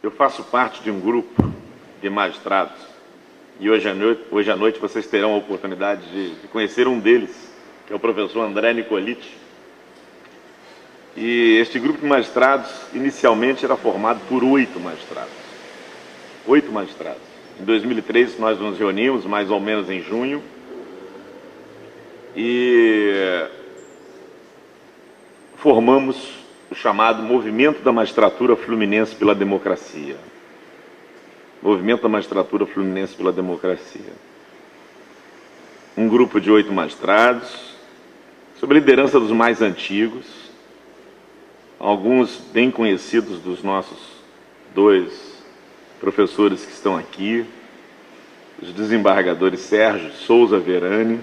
Eu faço parte de um grupo de magistrados e hoje à noite vocês terão a oportunidade de conhecer um deles, que é o professor André Nicoliti. E este grupo de magistrados, inicialmente, era formado por 8 magistrados. 8 magistrados. Em 2003, nós nos reunimos, mais ou menos em junho, e formamos o chamado Movimento da Magistratura Fluminense pela Democracia. Movimento da Magistratura Fluminense pela Democracia. Um grupo de 8 magistrados, sob a liderança dos mais antigos, alguns bem conhecidos dos nossos 2 professores que estão aqui, os desembargadores Sérgio Souza Verani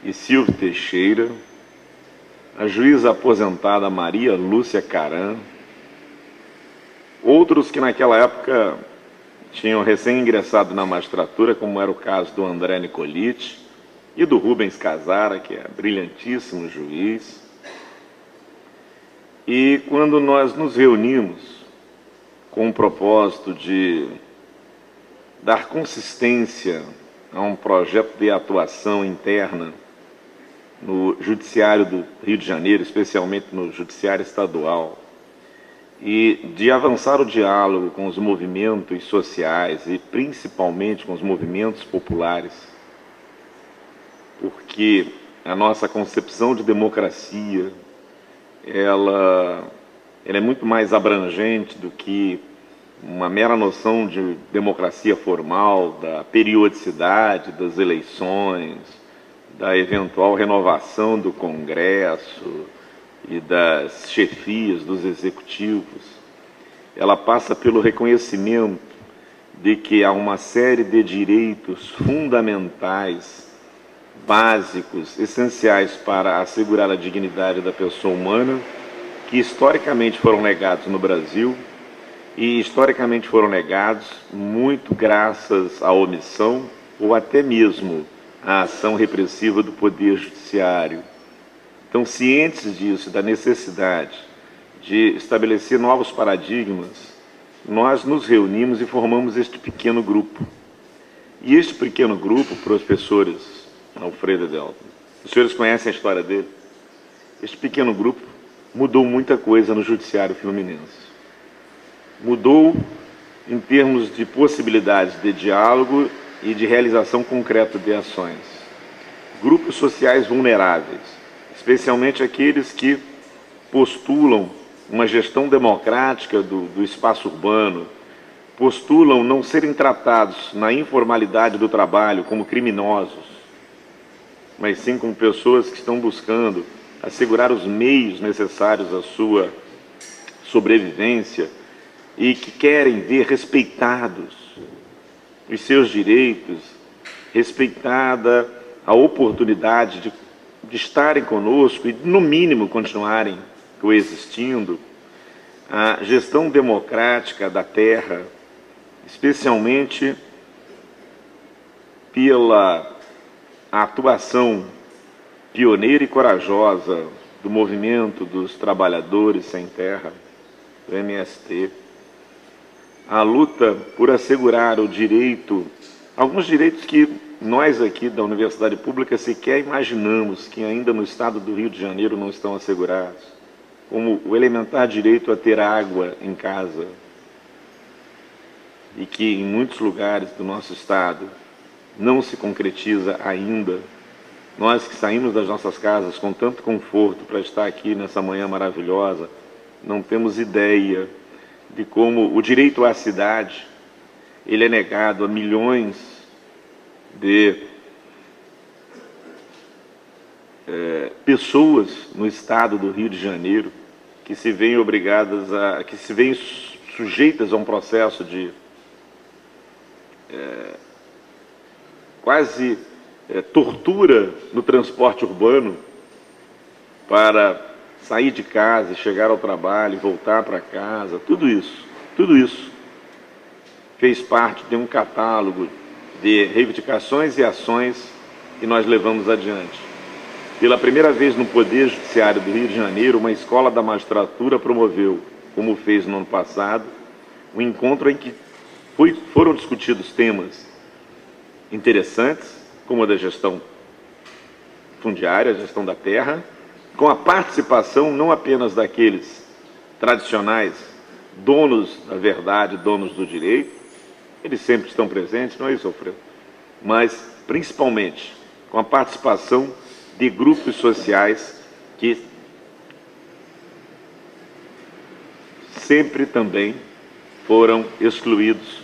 e Silvio Teixeira, a juíza aposentada Maria Lúcia Caran, outros que naquela época tinham recém-ingressado na magistratura, como era o caso do André Nicoliti e do Rubens Casara, que é brilhantíssimo juiz. E quando nós nos reunimos com o propósito de dar consistência a um projeto de atuação interna no Judiciário do Rio de Janeiro, especialmente no Judiciário Estadual, e de avançar o diálogo com os movimentos sociais e principalmente com os movimentos populares, porque a nossa concepção de democracia ela é muito mais abrangente do que uma mera noção de democracia formal, da periodicidade das eleições, da eventual renovação do Congresso e das chefias dos executivos. Ela passa pelo reconhecimento de que há uma série de direitos fundamentais, básicos, essenciais para assegurar a dignidade da pessoa humana, que historicamente foram negados no Brasil e historicamente foram negados muito graças à omissão ou até mesmo à ação repressiva do Poder Judiciário. Então, cientes disso, da necessidade de estabelecer novos paradigmas, nós nos reunimos e formamos este pequeno grupo. E este pequeno grupo, professores Alfredo e Delton, os senhores conhecem a história dele? Este pequeno grupo mudou muita coisa no Judiciário Fluminense. Mudou em termos de possibilidades de diálogo e de realização concreta de ações. Grupos sociais vulneráveis, especialmente aqueles que postulam uma gestão democrática do espaço urbano, postulam não serem tratados na informalidade do trabalho como criminosos, mas sim como pessoas que estão buscando assegurar os meios necessários à sua sobrevivência e que querem ver respeitados os seus direitos, respeitada a oportunidade de estarem conosco e, no mínimo, continuarem coexistindo, a gestão democrática da terra, especialmente pela atuação pioneira e corajosa do movimento dos trabalhadores sem terra, do MST, a luta por assegurar o direito, alguns direitos que nós aqui da Universidade Pública sequer imaginamos que ainda no estado do Rio de Janeiro não estão assegurados, como o elementar direito a ter água em casa, e que em muitos lugares do nosso estado não se concretiza ainda. Nós que saímos das nossas casas com tanto conforto para estar aqui nessa manhã maravilhosa, não temos ideia de como o direito à cidade ele é negado a milhões de pessoas no estado do Rio de Janeiro que se veem obrigadas que se veem sujeitas a um processo de quase tortura no transporte urbano para sair de casa e chegar ao trabalho, voltar para casa, tudo isso fez parte de um catálogo de reivindicações e ações que nós levamos adiante. Pela primeira vez no Poder Judiciário do Rio de Janeiro, uma escola da magistratura promoveu, como fez no ano passado, um encontro em que foram discutidos temas interessantes, como a da gestão fundiária, a gestão da terra, com a participação não apenas daqueles tradicionais donos da verdade, donos do direito, eles sempre estão presentes, não é isso, Alfredo? Mas, principalmente, com a participação de grupos sociais que sempre também foram excluídos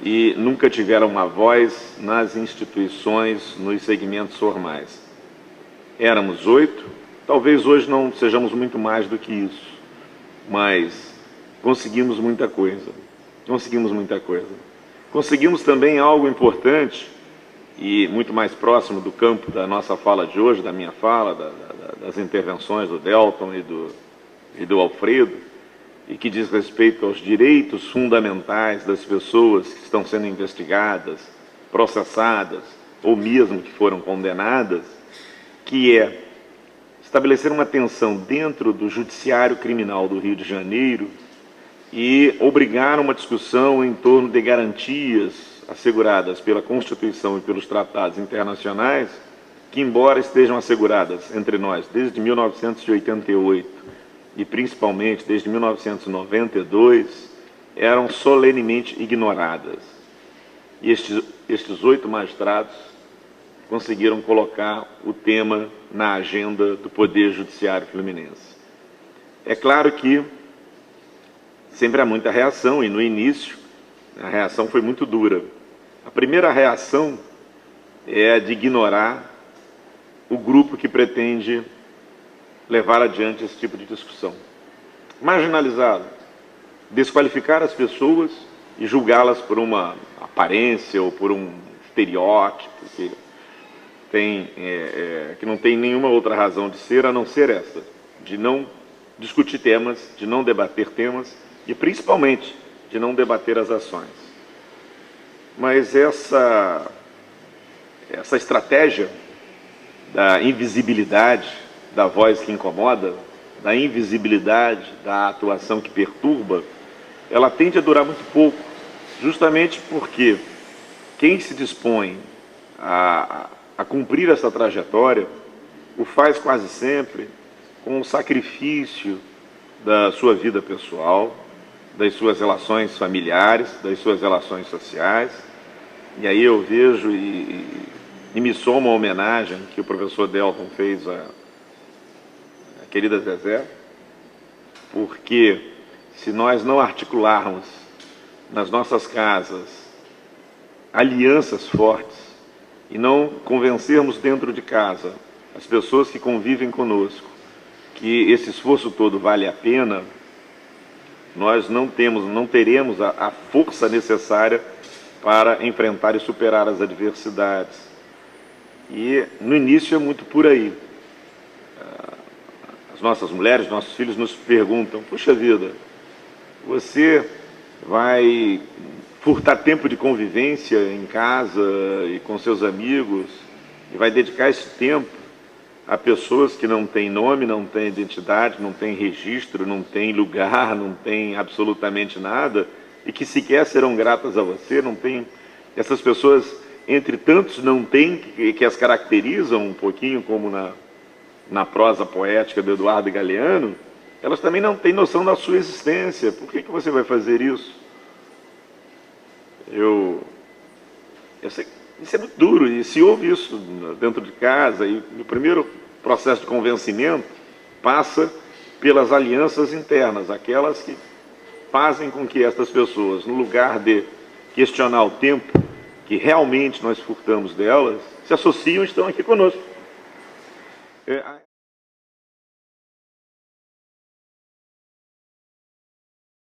e nunca tiveram uma voz nas instituições, nos segmentos formais. Éramos 8, talvez hoje não sejamos muito mais do que isso, mas conseguimos muita coisa. Conseguimos também algo importante e muito mais próximo do campo da nossa fala de hoje, da minha fala, das intervenções do Delton e do Alfredo, e que diz respeito aos direitos fundamentais das pessoas que estão sendo investigadas, processadas ou mesmo que foram condenadas, que é estabelecer uma tensão dentro do Judiciário Criminal do Rio de Janeiro e obrigar uma discussão em torno de garantias asseguradas pela Constituição e pelos tratados internacionais, que, embora estejam asseguradas entre nós desde 1988 e principalmente desde 1992, eram solenemente ignoradas. E estes 8 magistrados conseguiram colocar o tema na agenda do Poder Judiciário Fluminense. É claro que sempre há muita reação, e no início a reação foi muito dura. A primeira reação é a de ignorar o grupo que pretende levar adiante esse tipo de discussão. Marginalizá-lo, desqualificar as pessoas e julgá-las por uma aparência ou por um estereótipo que não tem nenhuma outra razão de ser a não ser essa, de não discutir temas, de não debater temas e principalmente de não debater as ações. Mas essa estratégia da invisibilidade da voz que incomoda, da invisibilidade da atuação que perturba, ela tende a durar muito pouco, justamente porque quem se dispõe a cumprir essa trajetória o faz quase sempre com o sacrifício da sua vida pessoal, das suas relações familiares, das suas relações sociais. E aí eu vejo e me soma a homenagem que o professor Delton fez à querida Zezé, porque se nós não articularmos nas nossas casas alianças fortes e não convencermos dentro de casa as pessoas que convivem conosco que esse esforço todo vale a pena, nós não teremos a força necessária para enfrentar e superar as adversidades. E no início é muito por aí. As nossas mulheres, nossos filhos nos perguntam: puxa vida, você vai furtar tempo de convivência em casa e com seus amigos e vai dedicar esse tempo a pessoas que não têm nome, não têm identidade, não têm registro, não têm lugar, não têm absolutamente nada e que sequer serão gratas a você, não tem. Essas pessoas, entre tantos não tem, que as caracterizam um pouquinho como na prosa poética do Eduardo Galeano, elas também não têm noção da sua existência. Por que você vai fazer isso? Isso é muito duro, e se houve isso dentro de casa, e o primeiro processo de convencimento passa pelas alianças internas, aquelas que fazem com que estas pessoas, no lugar de questionar o tempo que realmente nós furtamos delas, se associam e estão aqui conosco.